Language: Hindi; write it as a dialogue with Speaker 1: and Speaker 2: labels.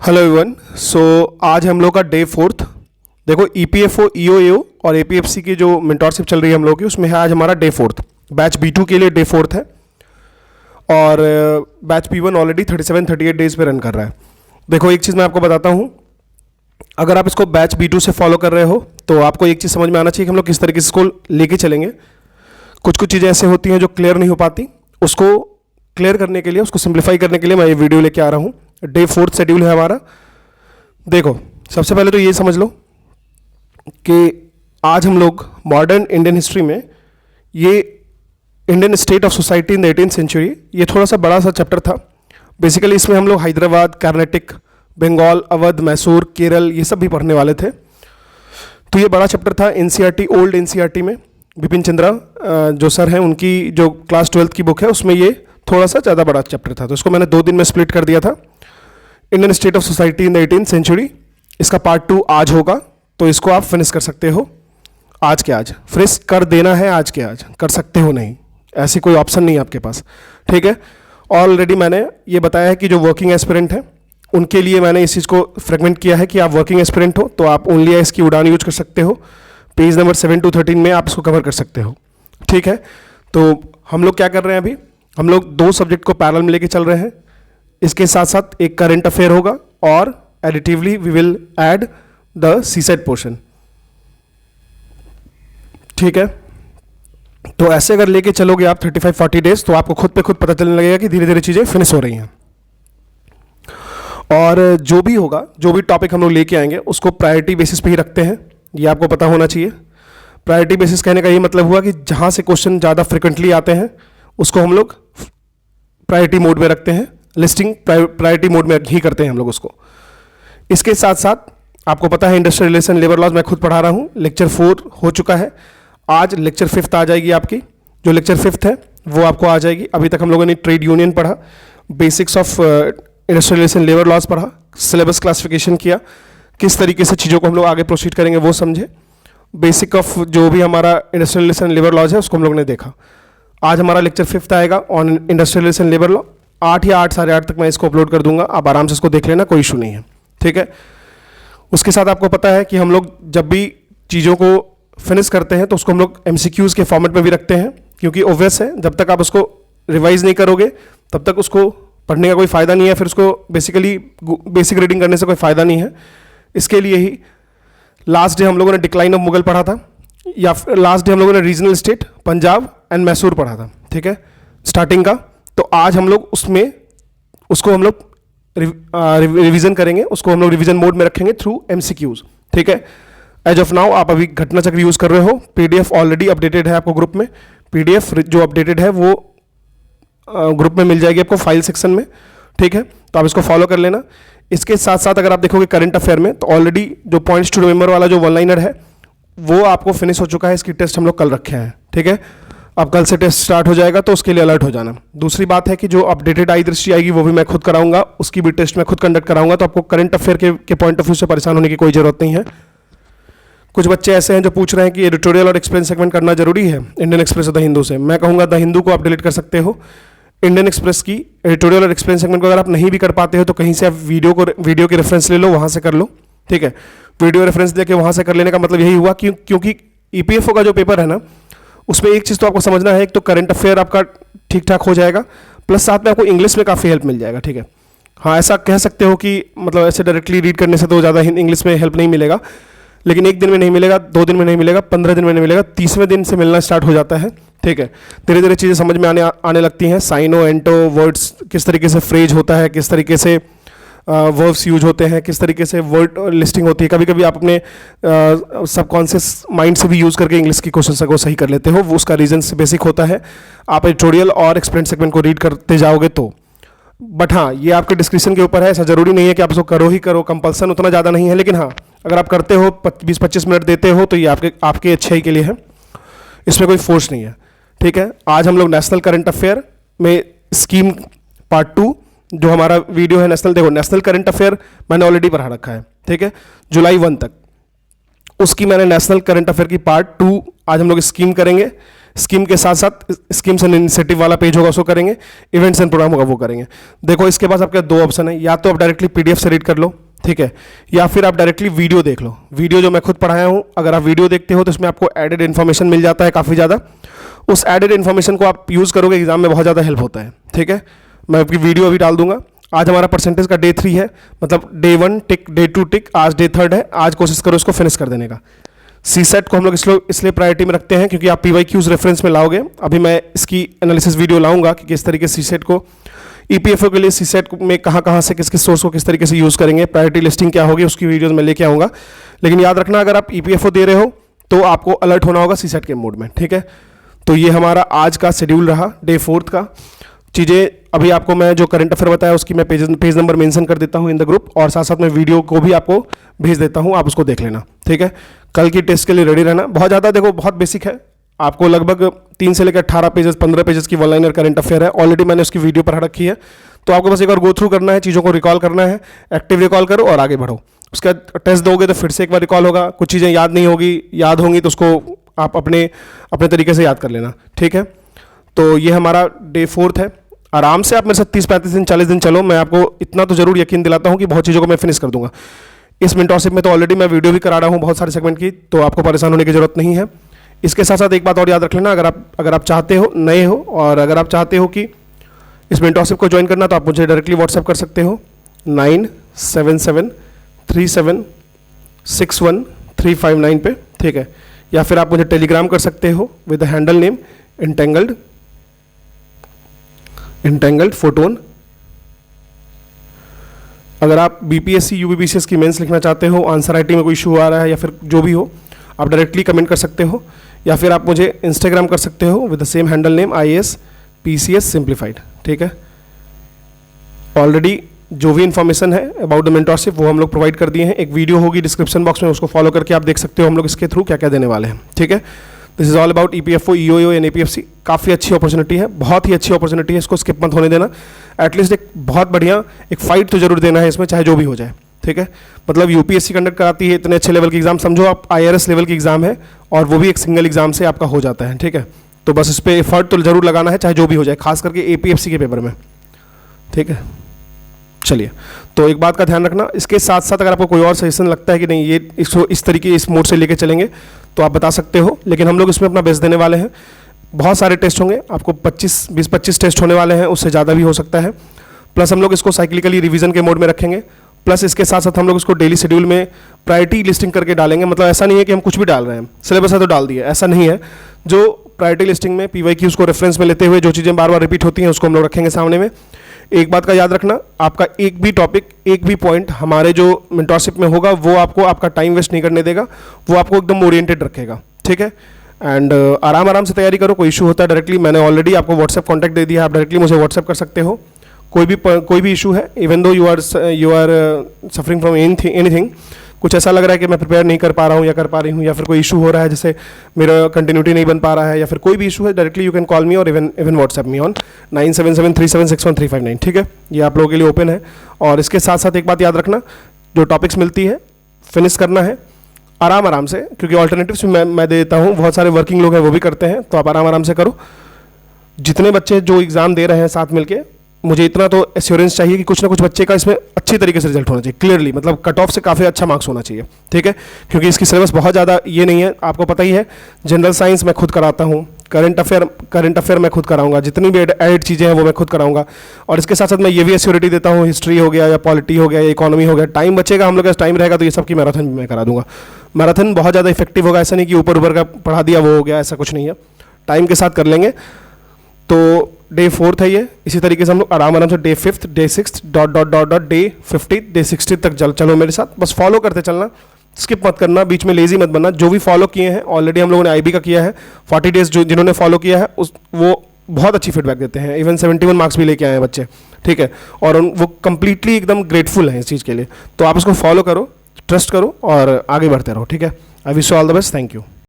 Speaker 1: Hello everyone. सो आज हम लोग का डे फोर्थ। देखो ईपीएफओ, ईओएओ और एपीएफसी की जो मेंटरशिप चल रही है हम लोग की, उसमें है आज हमारा डे फोर्थ। बैच बी2 के लिए डे फोर्थ है और बैच बी1 ऑलरेडी 37-38 डेज पे रन कर रहा है। देखो एक चीज़ मैं आपको बताता हूँ, अगर आप इसको बैच बी2 से फॉलो कर रहे हो तो आपको एक चीज़ समझ में आना चाहिए कि हम लोग किस तरीके से इसको लेके चलेंगे। कुछ कुछ चीज़ें ऐसे होती हैं जो क्लियर नहीं हो पाती, उसको क्लियर करने के लिए, उसको सिंप्लीफाई करने के लिए मैं ये वीडियो लेके आ रहा हूँ। डे फोर्थ शेड्यूल है हमारा। देखो सबसे पहले तो ये समझ लो कि आज हम लोग मॉडर्न इंडियन हिस्ट्री में ये Indian state of society in the 18th century, ये थोड़ा सा बड़ा सा चैप्टर था। बेसिकली इसमें हम लोग हैदराबाद, कर्नाटक, बंगाल, अवध, मैसूर, केरल ये सब भी पढ़ने वाले थे। तो ये बड़ा चैप्टर था एनसीईआरटी, ओल्ड एनसीईआरटी में बिपिन चंद्रा जो सर हैं, उनकी जो क्लास 12th की बुक है उसमें ये थोड़ा सा ज़्यादा बड़ा चैप्टर था। तो इसको मैंने 2 दिन में स्प्लिट कर दिया था। Indian state of society in the 18th century, इसका पार्ट 2 आज होगा, तो इसको आप फिनिश कर सकते हो आज के आज। फिनिश कर देना है आज के आज, कर सकते हो नहीं, ऐसी कोई ऑप्शन नहीं है आपके पास, ठीक है। ऑलरेडी मैंने ये बताया है कि जो वर्किंग एस्पिरेंट हैं उनके लिए मैंने इस चीज़ को फ्रेगमेंट किया है कि आप वर्किंग एस्पिरेंट हो तो आप ओनली एस की उड़ान यूज कर सकते हो। पेज नंबर 7 to 13 में आप इसको कवर कर सकते हो, ठीक है। तो हम लोग क्या कर रहे हैं अभी, हम लोग 2 सब्जेक्ट को पैरेलल में लेके चल रहे हैं। इसके साथ साथ एक करंट अफेयर होगा और additively we will add the CSAT portion, ठीक है। तो ऐसे अगर लेके चलोगे आप 35-40 डेज तो आपको खुद पे खुद पता चलने लगेगा कि धीरे धीरे चीज़ें फिनिश हो रही हैं। और जो भी होगा, जो भी टॉपिक हम लोग लेके आएंगे उसको प्रायोरिटी बेसिस पे ही रखते हैं, ये आपको पता होना चाहिए। प्रायोरिटी बेसिस कहने का ये मतलब हुआ कि जहाँ से क्वेश्चन ज़्यादा फ्रिक्वेंटली आते हैं उसको हम लोग प्रायोरिटी मोड में रखते हैं, लिस्टिंग प्रायोरिटी मोड में ही करते हैं हम लोग उसको। इसके साथ साथ आपको पता है इंडस्ट्रियल रिलेशन, लेबर लॉज मैं खुद पढ़ा रहा हूँ। लेक्चर 4 हो चुका है, आज लेक्चर 5th आ जाएगी आपकी। जो लेक्चर 5th है वो आपको आ जाएगी। अभी तक हम लोगों ने ट्रेड यूनियन पढ़ा, basics of industrial relation, labour laws पढ़ा, सिलेबस क्लासिफिकेशन किया, किस तरीके से चीज़ों को हम लोग आगे प्रोसीड करेंगे वो समझे। बेसिक ऑफ जो भी हमारा इंडस्ट्रियल रिलेशन लेबर लॉज है उसको हम लोग ने देखा। आज हमारा लेक्चर 5th आएगा on industrial relation labour law. 8 या 8, साढ़े 8 तक मैं इसको अपलोड कर दूंगा, आप आराम से इसको देख लेना, कोई इशू नहीं है, ठीक है। उसके साथ आपको पता है कि हम लोग जब भी चीज़ों को फिनिश करते हैं तो उसको हम लोग MCQs के फॉर्मेट में भी रखते हैं, क्योंकि ऑब्वियस है जब तक आप उसको रिवाइज नहीं करोगे तब तक उसको पढ़ने का कोई फ़ायदा नहीं है, फिर उसको बेसिकली बेसिक रीडिंग करने से कोई फ़ायदा नहीं है। इसके लिए ही लास्ट डे हम लोगों ने डिक्लाइन ऑफ मुगल पढ़ा था, या लास्ट डे हम लोगों ने regional state Punjab and Mysore पढ़ा था, ठीक है, स्टार्टिंग का। तो आज हम लोग उसमें उसको हम लोग रिवीजन करेंगे, उसको हम लोग रिवीजन मोड में रखेंगे थ्रू MCQs, ठीक है। एज ऑफ नाउ आप अभी घटना चक्र यूज़ कर रहे हो, PDF ऑलरेडी अपडेटेड है आपको ग्रुप में। PDF जो अपडेटेड है वो ग्रुप में मिल जाएगी आपको फाइल सेक्शन में, ठीक है। तो आप इसको फॉलो कर लेना। इसके साथ साथ अगर आप देखोगे करंट अफेयर में तो ऑलरेडी जो पॉइंट्स टू रिमेंबर वाला जो 1-लाइनर है वो आपको फिनिश हो चुका है। इसकी टेस्ट हम लोग कल रखे हैं, ठीक है। अब कल से टेस्ट स्टार्ट हो जाएगा तो उसके लिए अलर्ट हो जाना। दूसरी बात है कि जो अपडेटेड आई दृष्टि आएगी वो भी मैं खुद कराऊंगा, उसकी भी टेस्ट मैं खुद कंडक्ट कराऊंगा। तो आपको करंट अफेयर के पॉइंट ऑफ व्यू से परेशान होने की कोई जरूरत नहीं है। कुछ बच्चे ऐसे हैं जो पूछ रहे हैं कि एडिटोरियल और एक्सप्लेन सेगमेंट करना जरूरी है इंडियन एक्सप्रेस और द हिंदू से। मैं कहूँगा द हिंदू को आप डिलीट कर सकते हो। इंडियन एक्सप्रेस की एडिटोरियल और एक्सप्लेन सेगमेंट को अगर आप नहीं भी कर पाते हो तो कहीं से आप वीडियो की रेफरेंस ले लो, वहाँ से कर लो, ठीक है। वीडियो रेफरेंस लेके वहाँ से कर लेने का मतलब यही हुआ क्योंकि EPFO का जो पेपर है ना, उसमें एक चीज़ तो आपको समझना है, एक तो करंट अफेयर आपका ठीक ठाक हो जाएगा, प्लस साथ में आपको इंग्लिश में काफ़ी हेल्प मिल जाएगा, ठीक है। हाँ, ऐसा कह सकते हो कि मतलब ऐसे डायरेक्टली रीड करने से तो ज़्यादा इंग्लिश में हेल्प नहीं मिलेगा, लेकिन 1 दिन में नहीं मिलेगा, 2 दिन में नहीं मिलेगा, 15 दिन में नहीं मिलेगा, 30वें दिन से मिलना स्टार्ट हो जाता है, ठीक है। धीरे धीरे चीज़ें समझ में आने लगती हैं। साइनो, एंटो, वर्ड्स, किस तरीके से फ्रेज होता है, किस तरीके से वर्ब्स यूज होते हैं, किस तरीके से वर्ड लिस्टिंग होती है। कभी कभी आप अपने सबकॉन्शियस माइंड से भी यूज़ करके इंग्लिश की क्वेश्चन को सही कर लेते हो, वो उसका रीजन से बेसिक होता है। आप एडिटोरियल और एक्सप्लेन सेगमेंट को रीड करते जाओगे तो। बट हाँ, ये आपके डिस्क्रिप्शन के ऊपर है, ऐसा जरूरी नहीं है कि आप उसको करो ही करो, कंपल्सन उतना ज़्यादा नहीं है। लेकिन हाँ, अगर आप करते हो, 20-25 मिनट देते हो तो ये आपके अच्छाई के लिए है, इसमें कोई फोर्स नहीं है, ठीक है। आज हम लोग नेशनल करंट अफेयर में स्कीम पार्ट 2 जो हमारा वीडियो है नेशनल, देखो नेशनल करंट अफेयर मैंने ऑलरेडी पढ़ा रखा है, ठीक है, जुलाई 1 तक। उसकी मैंने नेशनल करंट अफेयर की पार्ट 2 आज हम लोग स्कीम करेंगे। स्कीम के साथ साथ स्कीम्स एंड इनिशिएटिव वाला पेज होगा उसको करेंगे, इवेंट्स एंड प्रोग्राम होगा वो करेंगे। देखो इसके पास आपके दो ऑप्शन है, या तो आप डायरेक्टली पीडीएफ से रीड कर लो, ठीक है, या फिर आप डायरेक्टली वीडियो देख लो। वीडियो जो मैं खुद पढ़ाया हूँ, अगर आप वीडियो देखते हो तो इसमें आपको एडेड इन्फॉर्मेशन मिल जाता है काफ़ी ज़्यादा। उस एडेड इन्फॉर्मेशन को आप यूज़ करोगे एग्जाम में बहुत ज़्यादा हेल्प होता है, ठीक है। मैं आपकी वीडियो अभी डाल दूंगा। आज हमारा परसेंटेज का डे 3 है, मतलब डे 1 टिक, डे 2 टिक, आज डे 3 है। आज कोशिश करो इसको फिनिश कर देने का। सी सेट को हम लोग इसलिए प्रायोरिटी में रखते हैं क्योंकि आप PYQs रेफरेंस में लाओगे। अभी मैं इसकी एनालिसिस वीडियो लाऊंगा कि किस तरीके से सी सेट को, EPFO के लिए सी सेट में कहाँ से किस सोर्स को किस तरीके से यूज़ करेंगे, प्रायोरिटी लिस्टिंग क्या होगी, उसकी वीडियोज़ मैं लेके आऊँगा। लेकिन याद रखना, अगर आप EPFO दे रहे हो तो आपको अलर्ट होना होगा सी सेट के मोड में, ठीक है। तो ये हमारा आज का शेड्यूल रहा डे 4 का। चीज़ें अभी आपको मैं जो करंट अफेयर बताया उसकी मैं पेज नंबर मेंशन कर देता हूँ इन द ग्रुप, और साथ साथ मैं वीडियो को भी आपको भेज देता हूँ, आप उसको देख लेना, ठीक है। कल की टेस्ट के लिए रेडी रहना। बहुत ज़्यादा देखो, बहुत बेसिक है, आपको लगभग 3 से लेकर 18 पेजेस 15 पेजेस की वन लाइनर करंट अफेयर है। ऑलरेडी मैंने उसकी वीडियो पढ़ा रखी है, तो आपको बस एक बार गो थ्रू करना है, चीज़ों को रिकॉल करना है, एक्टिव रिकॉल करो और आगे बढ़ो। उसका टेस्ट दोगे तो फिर से एक बार रिकॉल होगा, कुछ चीज़ें याद नहीं होगी, याद होंगी तो उसको आप अपने तरीके से याद कर लेना, ठीक है। तो ये हमारा डे 4 है। आराम से आप मेरे साथ 30-35 दिन 40 दिन चलो, मैं आपको इतना तो जरूर यकीन दिलाता हूँ कि बहुत चीज़ों को मैं फिनिश कर दूंगा। इस मेंटरशिप में तो ऑलरेडी मैं वीडियो भी करा रहा हूँ बहुत सारे सेगमेंट की, तो आपको परेशान होने की जरूरत नहीं है। इसके साथ साथ एक बात और याद रख लेना, अगर आप चाहते हो, नए हो और अगर आप चाहते हो कि इस मेंटरशिप को ज्वाइन करना, तो आप मुझे डायरेक्टली व्हाट्सएप कर सकते हो 9773761359 पे, ठीक है। या फिर आप मुझे टेलीग्राम कर सकते हो with the handle name entangled photon. अगर आप BPSC UPBCS की मेंस लिखना चाहते हो, आंसर राइटिंग में कोई इशू आ रहा है या फिर जो भी हो, आप डायरेक्टली कमेंट कर सकते हो, या फिर आप मुझे इंस्टाग्राम कर सकते हो with the same handle name IAS PCS simplified, ठीक है। ऑलरेडी जो भी इन्फॉर्मेशन है अबाउट द मेंटरशिप वो हम लोग प्रोवाइड कर दिए हैं। एक वीडियो होगी डिस्क्रिप्शन बॉक्स में, उसको फॉलो करके आप देख सकते हो हम लोग इसके थ्रू क्या क्या देने वाले हैं, ठीक है। This is all about EPFO, EOO and APFC। काफ़ी अच्छी अपॉर्चुनिटी है, बहुत ही अच्छी अपॉर्चुनिटी है, इसको स्किप मत होने देना। एटलीस्ट एक बहुत बढ़िया एक फाइट तो जरूर देना है इसमें, चाहे जो भी हो जाए, ठीक है। मतलब UPSC कंडक्ट कराती है इतने अच्छे लेवल की एग्जाम, समझो आप IRS लेवल की एग्जाम है, और वो भी एक सिंगल एग्जाम से आपका हो जाता है, ठीक है। तो बस इस पर एफर्ट तो जरूर लगाना है, चाहे जो भी हो जाए, खास करके APFC के पेपर में, ठीक है। चलिए, तो एक बात का ध्यान रखना, इसके साथ साथ अगर आपको कोई और सजेशन लगता है कि नहीं ये इसको इस तरीके इस मोड से लेके चलेंगे, तो आप बता सकते हो। लेकिन हम लोग इसमें अपना बेस्ट देने वाले हैं। बहुत सारे टेस्ट होंगे, आपको 20-25 टेस्ट होने वाले हैं, उससे ज़्यादा भी हो सकता है। प्लस हम लोग इसको साइक्लिकली रिवीजन के मोड में रखेंगे। प्लस इसके साथ साथ हम लोग इसको डेली शेड्यूल में प्रायोरिटी लिस्टिंग करके डालेंगे। मतलब ऐसा नहीं है कि हम कुछ भी डाल रहे हैं, सिलेबस है तो डाल दिए, ऐसा नहीं है। जो प्रायोरिटी लिस्टिंग में PYQs को रेफरेंस में लेते हुए जो चीज़ें बार बार रिपीट होती हैं उसको हम लोग रखेंगे सामने में। एक बात का याद रखना, आपका एक भी टॉपिक, एक भी पॉइंट हमारे जो मेंटरशिप में होगा वो आपको आपका टाइम वेस्ट नहीं करने देगा, वो आपको एकदम ओरिएंटेड रखेगा, ठीक है। एंड आराम से तैयारी करो। कोई इशू होता है डायरेक्टली, मैंने ऑलरेडी आपको व्हाट्सएप कॉन्टैक्ट दे दिया है, आप डायरेक्टली मुझे व्हाट्सएप कर सकते हो। कोई भी इशू है, even though you are suffering from anything, कुछ ऐसा लग रहा है कि मैं प्रिपेयर नहीं कर पा रहा हूँ या कर पा रही हूँ, या फिर कोई इशू हो रहा है जैसे मेरा कंटिन्यूटी नहीं बन पा रहा है, या फिर कोई भी इशू है, डायरेक्टली यू कैन कॉल मी और इवन व्हाट्सएप मी ऑन 9773761359, ठीक है। ये आप लोगों के लिए ओपन है। और इसके साथ साथ एक बात याद रखना, जो टॉपिक्स मिलती है फिनिश करना है आराम से, क्योंकि ऑल्टरनेटिव्स मैं दे देता हूँ, बहुत सारे वर्किंग लोग हैं वो भी करते हैं, तो आप आराम से करो। जितने बच्चे जो एग्ज़ाम दे रहे हैं साथ मिलके, मुझे इतना तो एश्योरेंस चाहिए कि कुछ ना कुछ बच्चे का इसमें अच्छी तरीके से रिजल्ट होना चाहिए, क्लियरली, मतलब कट ऑफ से काफ़ी अच्छा मार्क्स होना चाहिए, ठीक है। क्योंकि इसकी सिलेबस बहुत ज़्यादा ये नहीं है, आपको पता ही है। जनरल साइंस मैं खुद कराता हूँ, करंट अफेयर मैं खुद कराऊंगा, जितनी भी एडिड चीज़ें हैं वो मैं खुद कराऊंगा। और इसके साथ साथ मैं ये भी एश्योरिटी देता हूँ, हिस्ट्री हो गया या पॉलिटी हो गया या इकोनॉमी हो गया, टाइम बचेगा, हम लोग का टाइम रहेगा तो ये सब की मैराथन भी मैं करा दूंगा। मैराथन बहुत ज़्यादा इफेक्टिव होगा, ऐसा नहीं कि ऊपर का पढ़ा दिया वो हो गया, ऐसा कुछ नहीं है, टाइम के साथ कर लेंगे। तो डे 4 है ये। इसी तरीके से हम लोग आराम से day 5th, day 6th, day 50, day 60 तक चलो मेरे साथ, बस फॉलो करते चलना, स्किप मत करना, बीच में लेजी मत बनना। जो भी फॉलो किए हैं ऑलरेडी, हम लोगों ने IB का किया है 40 डेज, जिन्होंने फॉलो किया है वो बहुत अच्छी फीडबैक देते हैं, इवन 71 मार्क्स भी लेके आए हैं बच्चे, ठीक है। और वो कंप्लीटली एकदम ग्रेटफुल हैं इस चीज़ के लिए। तो आप इसको फॉलो करो, ट्रस्ट करो और आगे बढ़ते रहो, ठीक है। I wish you all the best, thank you.